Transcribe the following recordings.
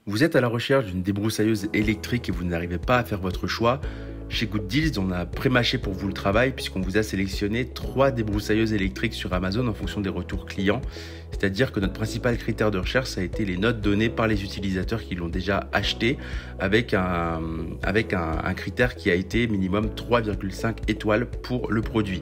Vous êtes à la recherche d'une débroussailleuse électrique et vous n'arrivez pas à faire votre choix. Chez Good Deals, on a pré-mâché pour vous le travail puisqu'on vous a sélectionné 3 débroussailleuses électriques sur Amazon en fonction des retours clients. C'est-à-dire que notre principal critère de recherche, ça a été les notes données par les utilisateurs qui l'ont déjà acheté avec un critère qui a été minimum 3,5 étoiles pour le produit.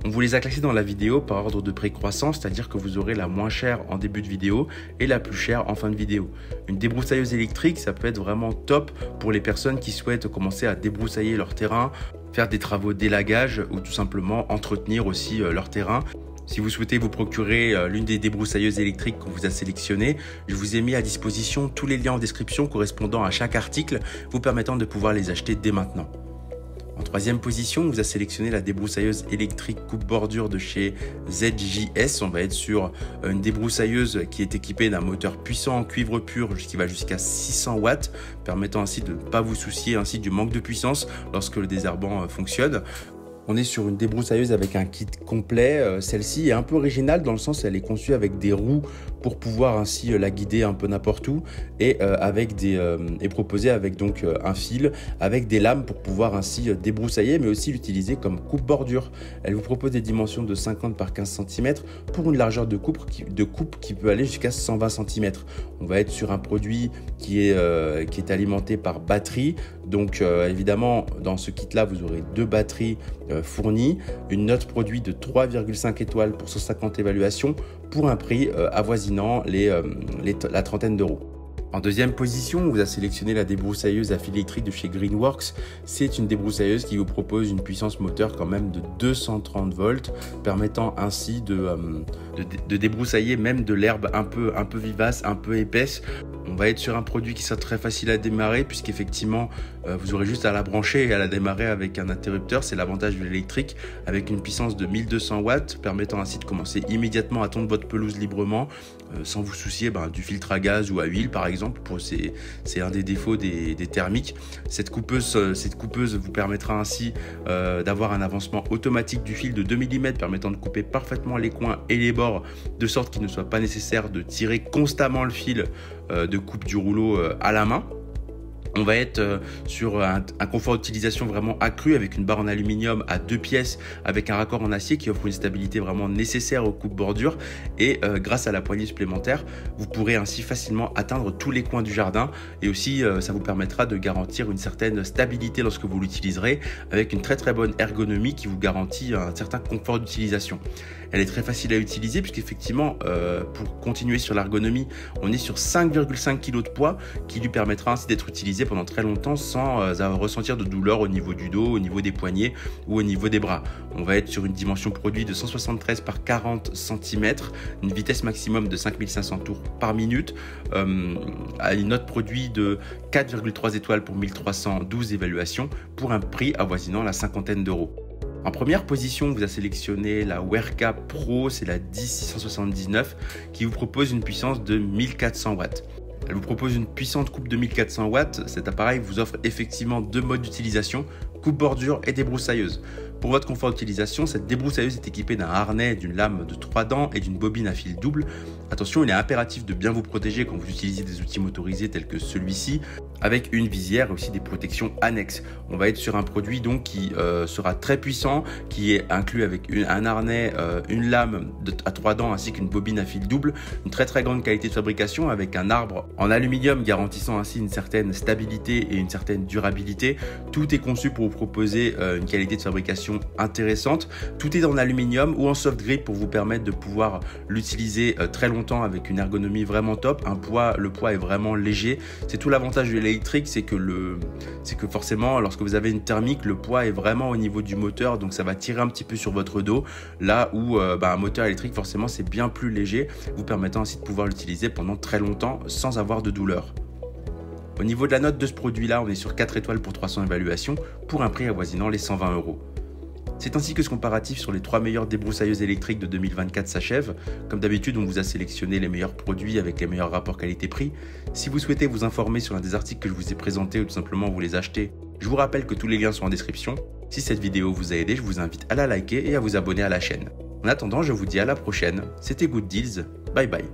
On vous les a classés dans la vidéo par ordre de précroissance, c'est-à-dire que vous aurez la moins chère en début de vidéo et la plus chère en fin de vidéo. Une débroussailleuse électrique, ça peut être vraiment top pour les personnes qui souhaitent commencer à débroussailler leur terrain, faire des travaux d'élagage ou tout simplement entretenir aussi leur terrain. Si vous souhaitez vous procurer l'une des débroussailleuses électriques qu'on vous a sélectionnées, je vous ai mis à disposition tous les liens en description correspondant à chaque article, vous permettant de pouvoir les acheter dès maintenant. En troisième position, on vous a sélectionné la débroussailleuse électrique coupe-bordure de chez ZJS. On va être sur une débroussailleuse qui est équipée d'un moteur puissant en cuivre pur qui va jusqu'à 600 watts, permettant ainsi de ne pas vous soucier ainsi du manque de puissance lorsque le désherbant fonctionne. On est sur une débroussailleuse avec un kit complet. Celle-ci est un peu originale dans le sens où elle est conçue avec des roues pour pouvoir ainsi la guider un peu n'importe où et proposée avec donc un fil avec des lames pour pouvoir ainsi débroussailler mais aussi l'utiliser comme coupe-bordure. Elle vous propose des dimensions de 50 par 15 cm pour une largeur de coupe qui peut aller jusqu'à 120 cm. On va être sur un produit qui est alimenté par batterie. Donc évidemment dans ce kit là vous aurez 2 batteries fournies, une note produit de 3,5 étoiles pour 150 évaluations pour un prix avoisinant la trentaine d'euros. En deuxième position, on vous a sélectionné la débroussailleuse à fil électrique de chez Greenworks. C'est une débroussailleuse qui vous propose une puissance moteur quand même de 230 volts, permettant ainsi de débroussailler même de l'herbe un peu vivace, un peu épaisse. On va être sur un produit qui sera très facile à démarrer puisqu'effectivement vous aurez juste à la brancher et à la démarrer avec un interrupteur. C'est l'avantage de l'électrique avec une puissance de 1200 watts permettant ainsi de commencer immédiatement à tondre votre pelouse librement sans vous soucier du filtre à gaz ou à huile par exemple. C'est un des défauts des thermiques. Cette coupeuse vous permettra ainsi d'avoir un avancement automatique du fil de 2 mm permettant de couper parfaitement les coins et les bords de sorte qu'il ne soit pas nécessaire de tirer constamment le fil de coupe du rouleau à la main. On va être sur un confort d'utilisation vraiment accru avec une barre en aluminium à 2 pièces avec un raccord en acier qui offre une stabilité vraiment nécessaire aux coupes-bordures et grâce à la poignée supplémentaire, vous pourrez ainsi facilement atteindre tous les coins du jardin et aussi ça vous permettra de garantir une certaine stabilité lorsque vous l'utiliserez avec une très bonne ergonomie qui vous garantit un certain confort d'utilisation. Elle est très facile à utiliser puisqu'effectivement, pour continuer sur l'ergonomie, on est sur 5,5 kg de poids qui lui permettra ainsi d'être utilisé pendant très longtemps sans ressentir de douleur au niveau du dos, au niveau des poignets ou au niveau des bras. On va être sur une dimension produit de 173 par 40 cm, une vitesse maximum de 5500 tours par minute, à une note produit de 4,3 étoiles pour 1312 évaluations pour un prix avoisinant la cinquantaine d'euros. En première position, on vous a sélectionné la Werka Pro, c'est la 10679 qui vous propose une puissance de 1400 watts. Elle vous propose une puissante coupe de 1400 watts. Cet appareil vous offre effectivement 2 modes d'utilisation, coupe-bordure et débroussailleuse. Pour votre confort d'utilisation, cette débroussailleuse est équipée d'un harnais, d'une lame de 3 dents et d'une bobine à fil double. Attention, il est impératif de bien vous protéger quand vous utilisez des outils motorisés tels que celui-ci, avec une visière et aussi des protections annexes. On va être sur un produit donc qui sera très puissant, qui est inclus avec un harnais, une lame à 3 dents ainsi qu'une bobine à fil double, une très grande qualité de fabrication avec un arbre en aluminium garantissant ainsi une certaine stabilité et une certaine durabilité. Tout est conçu pour vous proposer une qualité de fabrication intéressante. Tout est en aluminium ou en soft grip pour vous permettre de pouvoir l'utiliser très longtemps avec une ergonomie vraiment top. Le poids est vraiment léger. C'est tout l'avantage de l'électrique, c'est que forcément lorsque vous avez une thermique, le poids est vraiment au niveau du moteur, donc ça va tirer un petit peu sur votre dos, là où un moteur électrique forcément c'est bien plus léger, vous permettant ainsi de pouvoir l'utiliser pendant très longtemps sans avoir de douleur. Au niveau de la note de ce produit là, on est sur 4 étoiles pour 300 évaluations pour un prix avoisinant les 120 euros. C'est ainsi que ce comparatif sur les 3 meilleures débroussailleuses électriques de 2024 s'achève. Comme d'habitude, on vous a sélectionné les meilleurs produits avec les meilleurs rapports qualité-prix. Si vous souhaitez vous informer sur l'un des articles que je vous ai présentés ou tout simplement vous les acheter, je vous rappelle que tous les liens sont en description. Si cette vidéo vous a aidé, je vous invite à la liker et à vous abonner à la chaîne. En attendant, je vous dis à la prochaine. C'était Good Deals. Bye bye.